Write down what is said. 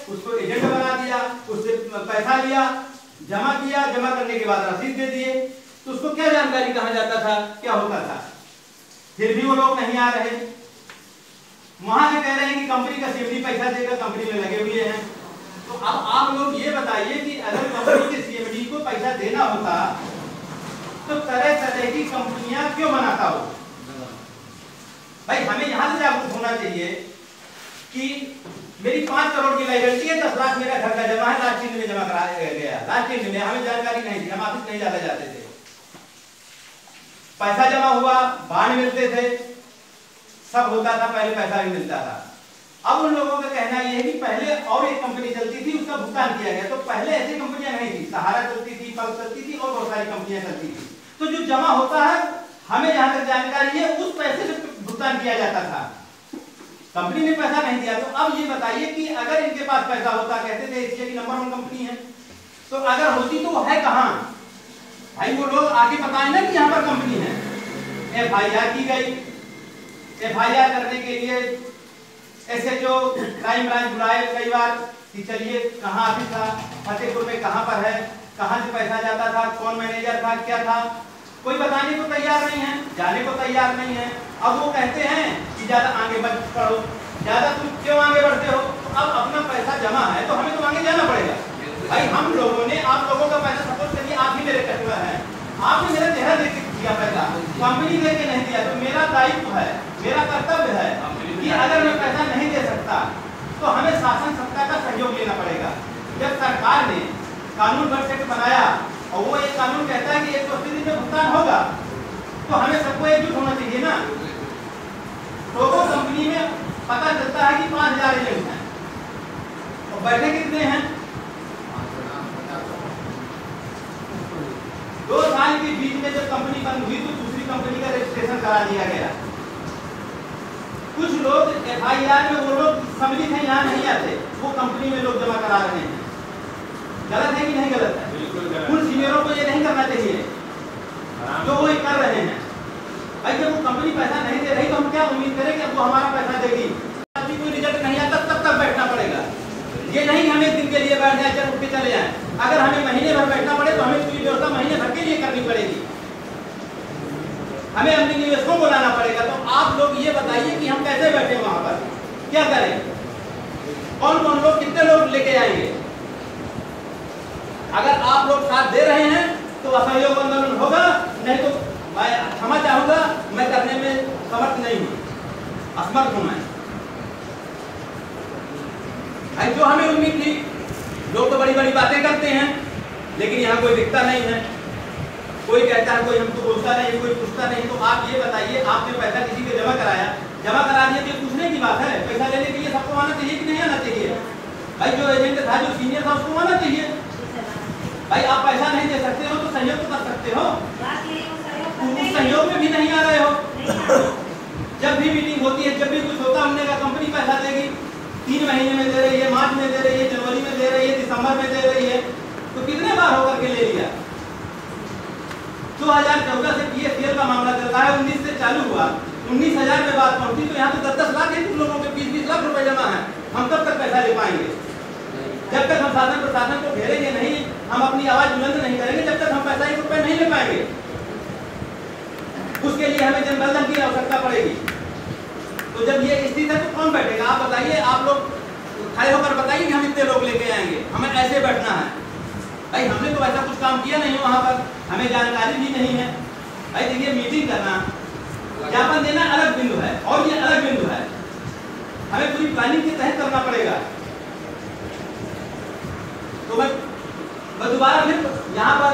उसको एजेंट बना दिया, उससे पैसा लिया, जमा किया, जमा करने के बाद रसीद दे दिए, तो उसको क्या जानकारी कहा जाता था, क्या होता था? फिर भी वो लोग नहीं आ रहे। वहां से कह रहे हैं कि कंपनी का सीएमडी पैसा देगा, कंपनी में लगे हुए हैं। तो अब आप लोग ये बताइए कि अगर कंपनी के सीएमडी को पैसा देना होता तो तरह तरह की कंपनियां क्यों बनाता हो? भाई हमें यहां से जागरूक होना चाहिए कि मेरी 5 करोड़ की लायबिलिटी है, 10 लाख मेरा घर का जमा है, लास्ट में जमा करा गया, लास्ट में हमें जानकारी नहीं थी, हम ऑफिस नहीं ज्यादा जाते थे, पैसा जमा हुआ, बांड मिलते थे, सब होता था, पहले पैसा भी मिलता था। अब उन लोगों का कहना यह है कि पहले और एक कंपनी चलती थी, उसका भुगतान किया गया, तो पहले ऐसी कंपनियां नहीं थी, सहारा चलती थी, पल्स चलती थी और बहुत सारी कंपनियां चलती थी। तो जो जमा होता है, हमें जहां तक जानकारी है, उस पैसे से भुगतान किया जाता था, कंपनी ने पैसा नहीं दिया। तो अब ये बताइए कि अगर इनके पास पैसा होता, कहते थे एशिया की नंबर 1 कंपनी है, तो अगर होती तो वो है कहां? भाई वो लोग आगे बताएं ना कि यहाँ पर कंपनी है। एफआईआर की गई, एफआईआर करने के लिए एसएचओ क्राइम ब्रांच बुलाए कई बार कि चलिए कहाँ ऑफिस था, फतेहपुर में कहाँ पर है, कहाँ से पैसा जाता था, कौन मैनेजर था, क्या था, कोई बताने को तैयार नहीं है, जाने को तैयार नहीं है। अब वो कहते हैं कि ज्यादा आगे बढ़ो, ज्यादा तुम क्यों आगे बढ़ते हो? तो अब अपना पैसा जमा है तो हमें तो आगे जाना पड़ेगा। भाई हम लोगों ने आप लोगों का पैसा सपोर्ट करिए, आप ही मेरे कस्टमर हैं, आपने मेरा चेहरा देख के दिया पैसा, कंपनी दे के नहीं दिया, तो मेरा दायित्व है, मेरा कर्तव्य है कि अगर मैं पैसा नहीं दे सकता तो हमें शासन सत्ता का सहयोग लेना पड़ेगा। जब सरकार ने कानून पर सेक्ट बनाया और वो एक कानून कहता है कि 180 दिन में भुगतान होगा, तो हमें सबको एकजुट होना चाहिए ना। टोगो कंपनी में पता चलता है कि 5000 एजेंट हैं और बैठे कितने हैं? 2 साल के बीच में जब कंपनी बंद हुई तो दूसरी कंपनी का रजिस्ट्रेशन करा दिया गया। कुछ लोग एफआईआर में वो लोग सम्मिलित हैं, यहाँ नहीं आते, वो कंपनी में लोग जमा करा रहे हैं। गलत है कि नहीं गलत है? उन सीनियरों को ये नहीं करना चाहिए जो वो कर रहे हैं। भाई जब वो कंपनी पैसा नहीं दे रही तो हम क्या उम्मीद करें कि वो हमारा पैसा देगी? अभी कोई रिजल्ट नहीं आता तब तक बैठना पड़ेगा। ये नहीं हम एक दिन के लिए बैठ जाए, चल उठ के चले जाएं। अगर हमें महीने भर बैठना पड़े तो हमें पूरी व्यवस्था महीने भर के लिए करनी पड़ेगी, हमें अपने निवेशकों को बुलाना पड़ेगा। तो आप लोग ये बताइए कि हम कैसे बैठे वहां पर, क्या करें, कौन कौन लोग, कितने लोग लेके आएंगे? अगर आप लोग साथ दे रहे हैं तो असहयोग आंदोलन होगा, नहीं तो मैं क्षमा चाहूंगा, मैं करने में समर्थ नहीं हूं, असमर्थ हूं मैं। भाई जो हमें उम्मीद थी, लोग तो बड़ी बड़ी बातें करते हैं लेकिन यहाँ कोई दिखता नहीं है, कोई कहता है, कोई हमको बोलता नहीं, कोई पूछता नहीं। तो आप ये बताइए, आपने पैसा किसी को जमा कराया, जमा करा दिया तो पूछने की बात है? पैसा लेने के लिए सबको आना चाहिए कि नहीं आना चाहिए? भाई जो एजेंट था, जो सीनियर था, उसको आना चाहिए। भाई आप पैसा नहीं दे सकते हो तो सहयोग तो कर सकते हो, उस सहयोग में भी नहीं आ रहे हो। जब भी मीटिंग होती है, जब भी कुछ होता है, हमने कहा कंपनी पैसा देगी, 3 महीने में दे रही है, मार्च में दे रही है, जनवरी में दे रही है, दिसंबर में दे रही है, तो कितने बार होकर के ले लिया? 2014 से पीएफसीएल का मामला चलता है, 19 से चालू हुआ, 19,000 में बात पहुंची, तो यहाँ तो 10-10 लाख है, तुम लोगों के 20-20 लाख रुपए जमा है, हम कब तक पैसा ले पाएंगे? जब तक हम शासन प्रशासन को घेरेंगे नहीं, हम अपनी आवाज बुलंद नहीं करेंगे, जब तक हम पैसा 1 रुपए नहीं ले पाएंगे। उसके लिए हमें जनबल की आवश्यकता पड़ेगी। तो जब ये स्थिति है तो कौन बैठेगा? आप बताइए, आप लोग खड़े होकर बताइए कि हम इतने लोग लेके आएंगे, हमें ऐसे बैठना है। भाई हमने तो ऐसा कुछ काम किया नहीं वहां पर, हमें जानकारी भी नहीं है। भाई देखिए, मीटिंग करना, ज्ञापन देना अलग बिंदु है और ये अलग बिंदु है, हमें पूरी प्लानिंग के तहत करना पड़ेगा। तो मैं दोबारा फिर यहाँ पर